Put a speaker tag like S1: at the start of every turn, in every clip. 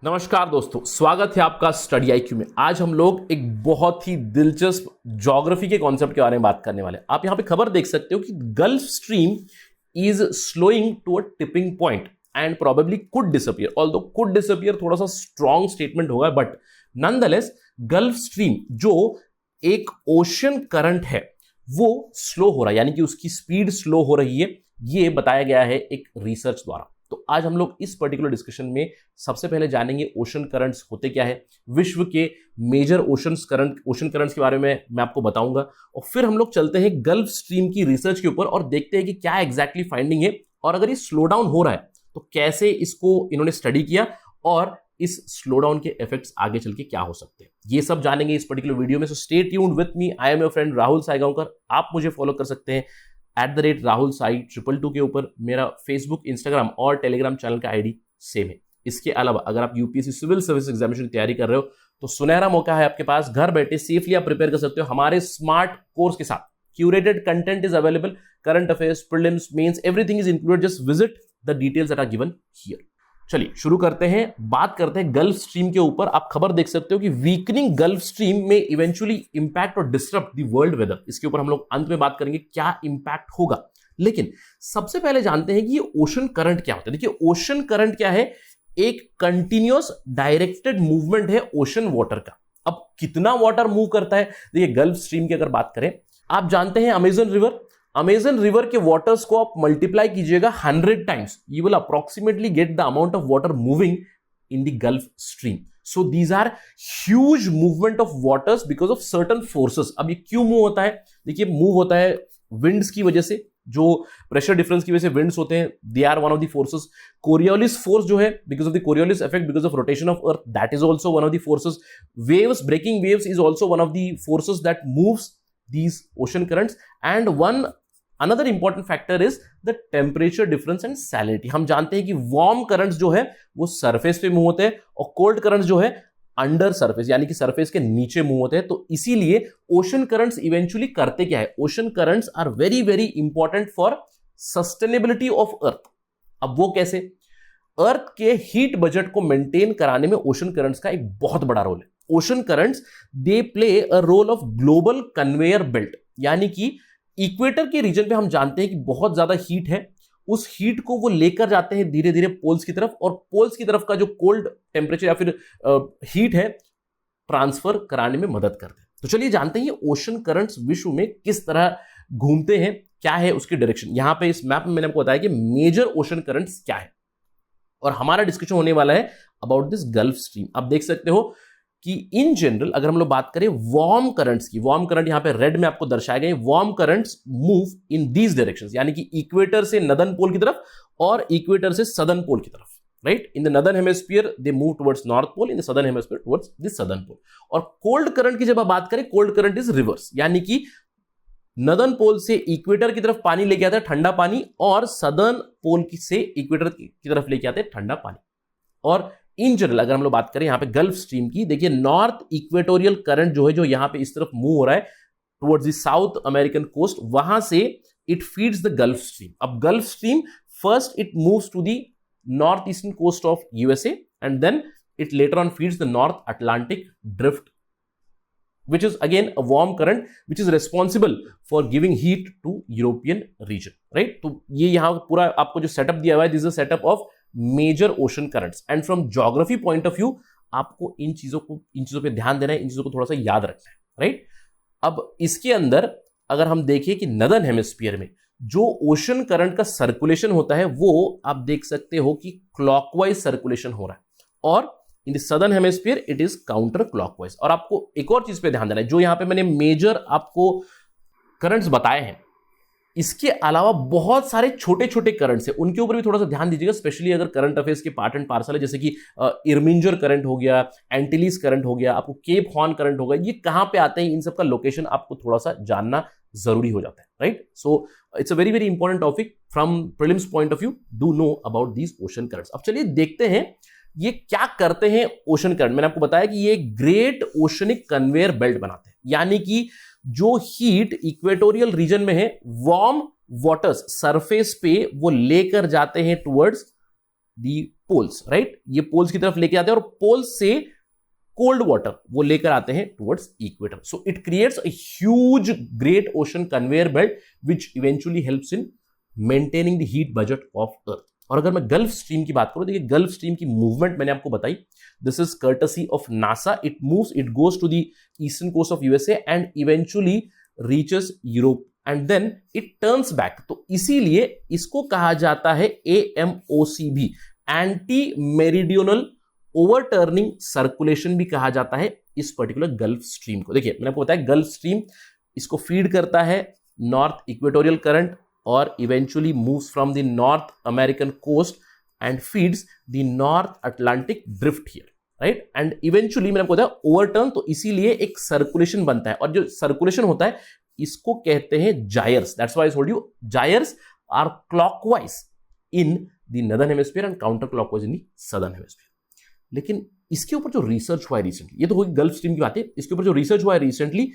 S1: नमस्कार दोस्तों, स्वागत है आपका स्टडी आईक्यू में। आज हम लोग एक बहुत ही दिलचस्प ज्योग्राफी के कॉन्सेप्ट के बारे में बात करने वाले हैं। आप यहां पे खबर देख सकते हो कि gulf stream is slowing to a tipping point and probably could disappear. Although could disappear थोड़ा सा स्ट्रॉन्ग स्टेटमेंट होगा, बट नॉनदलेस गल्फ स्ट्रीम जो एक ओशन करंट है वो स्लो हो रहा है, यानी कि उसकी स्पीड स्लो हो रही है। ये बताया गया है एक रिसर्च द्वारा। तो आज हम लोग इस पर्टिकुलर डिस्कशन में सबसे पहले जानेंगे ओशन करंट्स होते क्या है, विश्व के मेजर ओशन करंट्स के बारे में मैं आपको बताऊंगा, और फिर हम लोग चलते हैं गल्फ स्ट्रीम की रिसर्च के ऊपर और देखते हैं कि क्या एग्जैक्टली फाइंडिंग है, और अगर ये स्लो डाउन हो रहा है तो कैसे इसको इन्होंने स्टडी किया और इस स्लो डाउन के इफेक्ट्स आगे चल के क्या हो सकते हैं, ये सब जानेंगे इस पर्टिकुलर वीडियो में। So stay tuned with me, I am your friend Rahul Saigaonkar. आप मुझे फॉलो कर सकते हैं @राहुल साई 222 के ऊपर। मेरा फेसबुक, इंस्टाग्राम और टेलीग्राम चैनल का आईडी सेम है। इसके अलावा अगर आप यूपीएससी सिविल सर्विस एग्जामिनेशन की तैयारी कर रहे हो तो सुनहरा मौका है आपके पास, घर बैठे सेफली आप प्रिपेयर कर सकते हो हमारे स्मार्ट कोर्स के साथ। Curated content is available, current affairs, prelims, mains, everything is included. Just visit the details that are given here. चलिए शुरू करते हैं, बात करते हैं गल्फ स्ट्रीम के ऊपर। आप खबर देख सकते हो कि वीकनिंग गल्फ स्ट्रीम में इवेंचुअली इंपैक्ट और डिस्टर्ब द वर्ल्ड वेदर। इसके ऊपर हम लोग अंत में बात करेंगे क्या इंपैक्ट होगा, लेकिन सबसे पहले जानते हैं कि ये ओशन करंट क्या होता है। देखिए, ओशन करंट क्या है? एक कंटिन्यूअस डायरेक्टेड मूवमेंट है ओशन वाटर का। अब कितना वाटर मूव करता है? देखिए, गल्फ स्ट्रीम की अगर बात करें, आप जानते हैं अमेजन रिवर के वाटर्स को आप मल्टीप्लाई कीजिएगा 100 times, you will approximately get the amount of water moving in the gulf stream. So these are huge movement of waters because of certain forces. अब ये क्यों मूव होता है? देखिए, मूव होता है विंड्स की वजह से, जो प्रेशर डिफरेंस की वजह से विंड्स होते हैं, they are one of the forces. Coriolis force जो है, because of the Coriolis effect, because of rotation of earth, that is also one of the forces. Waves, breaking waves is also one of the forces that moves these ocean currents. And another important factor is the temperature difference and salinity. हम जानते हैं कि warm currents जो है वो surface पे move होते हैं और कोल्ड करंट्स जो है अंडर सरफेस, यानी कि सरफेस के नीचे मूव होते हैं। तो इसीलिए ओशन करंट्स इवेंचुअली करते क्या है? Ocean currents are very very important for sustainability of earth. अब वो कैसे? अर्थ के हीट बजट को मेंटेन कराने में ओशन करंट्स का एक बहुत बड़ा रोल है। Ocean currents they play a role of global conveyor belt, यानी कि इक्वेटर के रीजन पे हम जानते हैं कि बहुत ज्यादा हीट है, उस हीट को वो लेकर जाते हैं धीरे धीरे पोल्स की तरफ, और पोल्स की तरफ का जो कोल्ड टेम्परेचर या फिर हीट है ट्रांसफर कराने में मदद करते हैं। तो चलिए जानते हैं ये ओशन करंट्स विश्व में किस तरह घूमते हैं, क्या है उसकी डायरेक्शन। यहां पे इस मैप में मैंने आपको बताया कि मेजर ओशन करंट्स क्या है, और हमारा डिस्कशन होने वाला है अबाउट दिस गल्फ स्ट्रीम। आप देख सकते हो कि इन जनरल अगर हम लोग बात करें वार्म करंट्स की, वार्म करंट यहां पे रेड में आपको दर्शाए गए। Warm currents move in these directions, यानी कि इक्वेटर से नदर्न पोल की तरफ और इक्वेटर से सदर्न पोल की तरफ, right? In the northern hemisphere they move towards north pole, in the southern hemisphere towards the southern pole. और कोल्ड करंट की जब आप बात करें, कोल्ड करंट इज रिवर्स, यानी कि नदर्न पोल से इक्वेटर की तरफ पानी लेके आता है ठंडा पानी, और सदर्न पोल से इक्वेटर की तरफ लेके आते हैं ठंडा पानी। और इन जनरल अगर हम लोग बात करें यहां पे गल्फ स्ट्रीम की, देखिए नॉर्थ इक्वेटोरियल करंट जो है, जो यहां पे इस तरफ मूव हो रहा है towards the South American coast, वहां से it feeds the gulf Stream. अब Gulf Stream first it moves to the north eastern coast of USA and then it later on feeds the North Atlantic drift, which is again a warm current which is responsible for giving heat to European region, right? तो ये यहाँ पूरा आपको जो setup दिया हुआ है, this is setup of major ocean currents, and from geography point of view आपको इन चीजों पे ध्यान देना है, इन चीजों को थोड़ा सा याद रखना है, राइट? अब इसके अंदर अगर हम देखें कि नदर्न हेमिस्फीयर में जो ओशन करंट का सर्कुलेशन होता है वो आप देख सकते हो कि क्लॉकवाइज सर्कुलेशन हो रहा है, और इन the southern hemisphere it is counter clockwise. और आपको एक और चीज पे ध्यान देना है, जो यहां पे मैंने मेजर आपको करंट्स बताए हैं, इसके अलावा बहुत सारे छोटे छोटे करंट्स हैं, उनके ऊपर भी थोड़ा सा ध्यान दीजिएगा, स्पेशली अगर करंट अफेयर्स के पार्ट एंड पार्सल है, जैसे कि इर्मिंजर करंट हो गया, एंटिलीज करंट हो गया, आपको केप हॉर्न करंट हो गया, ये कहां पे आते हैं, इन सब का लोकेशन आपको थोड़ा सा जानना जरूरी हो जाता है, right? So it's a very very important topic from prelims point of view, do know about these ocean currents. अब चलिए देखते हैं ये क्या करते हैं ओशन करंट। मैंने आपको बताया कि ये ग्रेट ओशनिक कन्वेयर बेल्ट बनाते हैं, यानी कि जो हीट इक्वेटोरियल रीजन में है, वार्म वाटर्स सरफेस पे वो लेकर जाते हैं टुवर्ड्स दी पोल्स, राइट, ये पोल्स की तरफ लेके आते हैं और पोल्स से कोल्ड वाटर वो लेकर आते हैं towards equator. So it creates a huge great ocean conveyor belt which eventually helps in maintaining the heat budget of earth. और अगर मैं गल्फ स्ट्रीम की बात करूं, देखिए गल्फ स्ट्रीम की मूवमेंट मैंने आपको बताई, this is courtesy of NASA. It moves, it goes to the eastern coast of USA and eventually reaches Europe and then it turns back. तो इसीलिए इसको कहा जाता है AMOC भी, एंटी मेरिडियनल ओवरटर्निंग सर्कुलेशन भी कहा जाता है इस पर्टिकुलर गल्फ स्ट्रीम को. देखिए मैंने आपको बताया गल्फ स्ट्रीम इसको फीड करता है नॉर्थ इक्वेटोरियल करंट और eventually moves from the North American coast and feeds the North Atlantic drift here, right. And eventually मैंने आपको बताया ओवरटर्न, तो इसीलिए एक सर्कुलेशन बनता है और जो सर्कुलेशन होता है इसको कहते हैं gyres. That's why I told you gyres are clockwise in the northern hemisphere and counter clockwise in the southern hemisphere. लेकिन इसके ऊपर जो रिसर्च हुआ है रिसेंटली, ये तो होगी गल्फ स्ट्रीम की बात है, इसके ऊपर जो रिसर्च हुआ है रिसेंटली,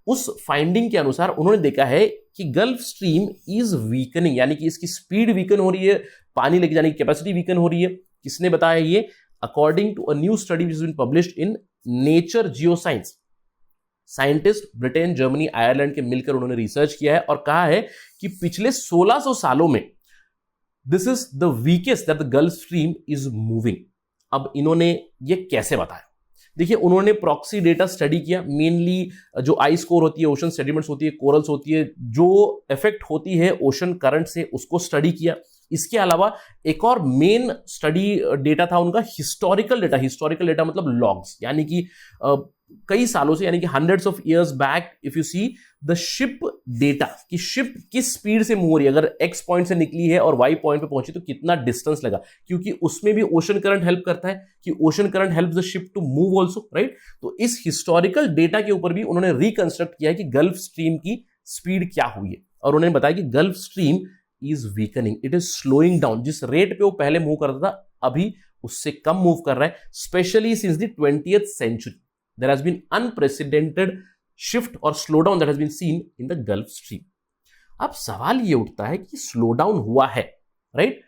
S1: उस फाइंडिंग के अनुसार उन्होंने देखा है कि गल्फ स्ट्रीम इज वीकनिंग, यानी कि इसकी स्पीड वीकन हो रही है, पानी लेके जाने की कैपेसिटी वीकन हो रही है. किसने बताया ये? According to a new study which has been published in Nature Geoscience. Scientist Britain, Germany, Ireland के मिलकर उन्होंने रिसर्च किया है और कहा है कि पिछले 1600 सालों में this is the weakest that the gulf stream is moving. अब इन्होंने ये कैसे बताया? देखिए उन्होंने प्रॉक्सी डेटा स्टडी किया, मेनली जो आइस कोर होती है, ओशन सेडिमेंट्स होती है, कोरल्स होती है, जो इफेक्ट होती है ओशन करंट से, उसको स्टडी किया. इसके अलावा एक और मेन स्टडी डेटा था उनका हिस्टोरिकल डेटा. हिस्टोरिकल डेटा मतलब लॉग्स, यानी कि कई सालों से, यानी कि hundreds of years back if you see the ship data, कि शिप किस स्पीड से मूव हो रही है, अगर एक्स पॉइंट से निकली है और वाई पॉइंट पे पहुंची तो कितना डिस्टेंस लगा, क्योंकि उसमें भी ओशन करंट हेल्प करता है कि ocean current help the ship to move also, right. तो इस हिस्टोरिकल डेटा के ऊपर भी उन्होंने रिकंस्ट्रक्ट किया है कि गल्फ स्ट्रीम की स्पीड क्या हुई है, और उन्होंने बताया कि gulf stream is weakening, it is slowing down. जिस रेट पे वो पहले मूव करता था अभी उससे कम मूव कर रहा है, specially since the 20th century. There has been unprecedented shift or slowdown that has been seen in the Gulf Stream. अब सवाल ये उठता है कि स्लोडाउन हुआ है, राइट,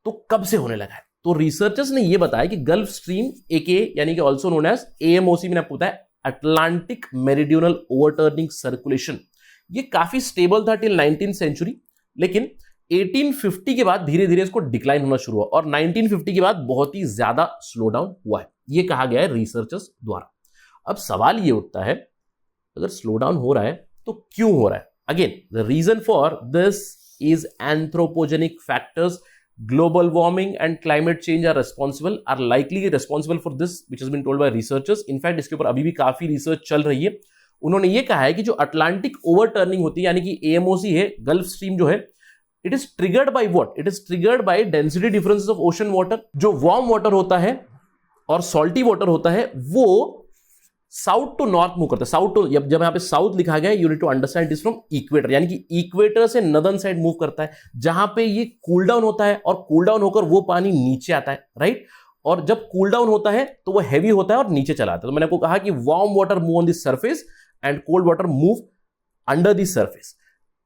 S1: तो कब से होने लगा है? तो रिसर्चर्स ने ये बताया कि गल्फ स्ट्रीम AKA यानी कि ऑल्सो नोन एज AMOC, मैंने आपको बताया अटलांटिक मेरिडियनल ओवरटर्निंग सर्कुलेशन, ये काफी स्टेबल था टिल 19th century, लेकिन 1850 के बाद धीरे धीरे इसको डिक्लाइन होना शुरू हुआ और 1950 के बाद बहुत ही ज्यादा स्लो डाउन हुआ है, ये कहा गया है रिसर्चर्स द्वारा. अब सवाल ये उठता है अगर स्लो डाउन हो रहा है तो क्यों हो रहा है? Again the reason for this is anthropogenic factors. Global warming and climate change are responsible, are likely responsible for this which has been told by researchers. In fact इसके ऊपर अभी भी काफी रिसर्च चल रही है. उन्होंने ये कहा है कि जो अटलांटिक ओवरटर्निंग होती है, यानी कि AMOC है, गल्फ स्ट्रीम जो है, it is triggered by what? It is triggered by density differences of ocean water. जो वार्म वाटर होता है और सॉल्टी वाटर होता है वो साउथ टू नॉर्थ मूव करता है. साउथ टू, जब यहां पे साउथ लिखा गया है, you need to understand this from equator, यानी कि इक्वेटर से नदर्न साइड मूव करता है, जहां पे ये कूल डाउन होता है और कूल डाउन होकर वो पानी नीचे आता है, राइट. और जब कूल डाउन होता है तो वो हैवी होता है और नीचे चला आता है. तो मैंने आपको कहा कि warm water move on the surface and cold water move under the surface.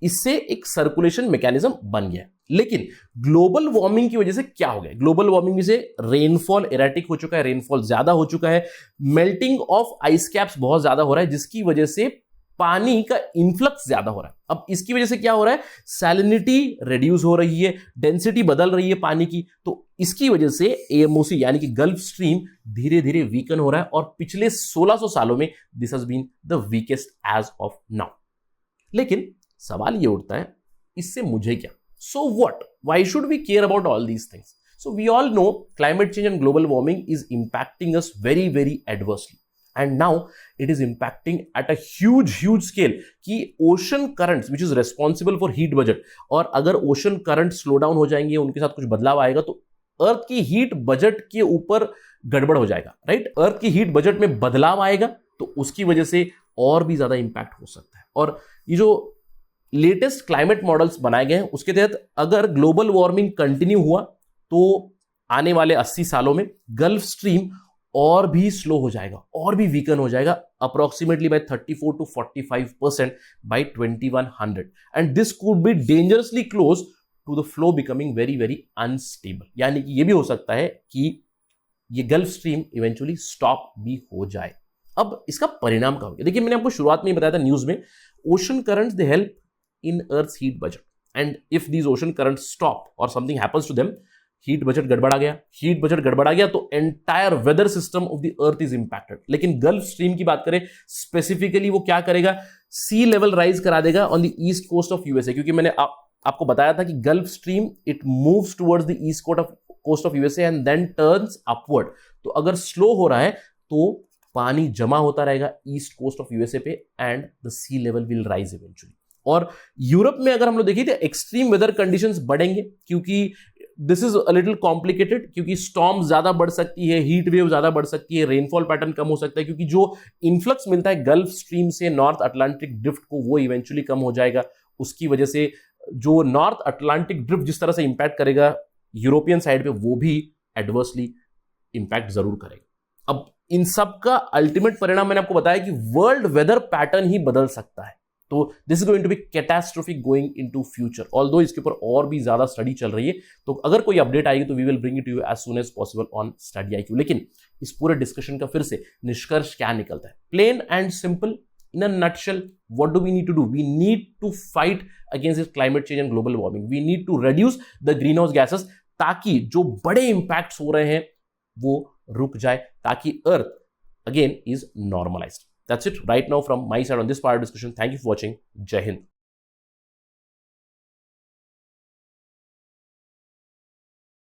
S1: इससे एक सर्कुलेशन मैकेनिज्म बन गया. लेकिन ग्लोबल वार्मिंग की वजह से क्या हो गया? ग्लोबल वार्मिंग से रेनफॉल एरेटिक हो चुका है, रेनफॉल ज्यादा हो चुका है, मेल्टिंग ऑफ आइस कैप्स बहुत ज्यादा हो रहा है, जिसकी वजह से पानी का इन्फ्लक्स ज्यादा हो रहा है. अब इसकी वजह से क्या हो रहा है? सैलिनिटी रिड्यूस हो रही है, डेंसिटी बदल रही है पानी की. तो इसकी वजह से AMOC यानी कि गल्फ स्ट्रीम धीरे धीरे वीकन हो रहा है और पिछले 1600 सालों में this has been the weakest age of now. लेकिन सवाल ये उठता है इससे मुझे क्या? So what? Why should we care about all these things? So we all know climate change and global warming is impacting us very, very adversely. And now it is impacting at a huge scale कि ocean currents which is responsible for heat budget, और अगर ocean currents slow down हो जाएंगे, उनके साथ कुछ बदलाव आएगा तो अर्थ की हीट बजट के ऊपर गड़बड़ हो जाएगा, राइट. अर्थ की हीट बजट में बदलाव आएगा तो उसकी वजह से और भी ज्यादा इंपैक्ट हो सकता है. और ये जो लेटेस्ट क्लाइमेट मॉडल्स बनाए गए हैं उसके तहत अगर ग्लोबल वार्मिंग कंटिन्यू हुआ तो आने वाले 80 सालों में गल्फ स्ट्रीम और भी स्लो हो जाएगा, और भी वीकन हो जाएगा, approximately by 34 to 45% by 2100. And this could be dangerously close to the flow becoming very very unstable, यानी कि ये भी हो सकता है कि ये गल्फ स्ट्रीम इवेंचुअली स्टॉप भी हो जाए। अब इसका परिणाम क्या होगा? देखिए, मैंने आपको शुरुआत में ही बताया था न्यूज में, ocean currents they help in earth heat budget, and if these ocean currents stop और something happens to them, heat budget गड़बड़ा गया, हीट बजट गड़बड़ा गया तो entire weather system of the earth is impacted. लेकिन Gulf Stream की बात करें स्पेसिफिकली, वो क्या करेगा? सी लेवल राइज करा देगा on the east coast of USA, क्योंकि मैंने आपको बताया था कि gulf stream it moves towards the east coast of USA and then turns upward. तो अगर स्लो हो रहा है तो पानी जमा होता रहेगा ईस्ट कोस्ट ऑफ यूएसए पे and the sea level will rise eventually. और यूरोप में अगर हम लोग देखिए तो एक्सट्रीम वेदर कंडीशंस बढ़ेंगे, क्योंकि this is a little complicated, क्योंकि स्टॉर्म ज्यादा बढ़ सकती है, हीट वेव ज्यादा बढ़ सकती है, रेनफॉल पैटर्न कम हो सकता है, क्योंकि जो इन्फ्लक्स मिलता है गल्फ स्ट्रीम से नॉर्थ अटलांटिक ड्रिफ्ट को वो इवेंचुअली कम हो जाएगा। उसकी वजह से जो नॉर्थ अटलांटिक ड्रिफ्ट जिस तरह से इंपैक्ट करेगा यूरोपियन साइड पे, वो भी एडवर्सली इंपैक्ट जरूर करेगा। अब इन सब का अल्टीमेट परिणाम मैंने आपको बताया कि वर्ल्ड वेदर पैटर्न ही बदल सकता है। तो this is going to be catastrophic going into future, although इसके ऊपर और भी ज्यादा स्टडी चल रही है। तो अगर कोई अपडेट आएगी तो we will bring it to you as soon as possible on study IQ। लेकिन इस पूरे डिस्कशन का फिर से निष्कर्ष क्या निकलता है? Plain and simple, in a nutshell, what do we need to do? We need to fight against this climate change and global warming. We need to reduce the greenhouse gases, ताकि जो बड़े impacts हो रहे हैं वो रुक जाए, ताकि Earth again is normalized. That's it right now from my side on this part of discussion. Thank you for watching. Jai Hind.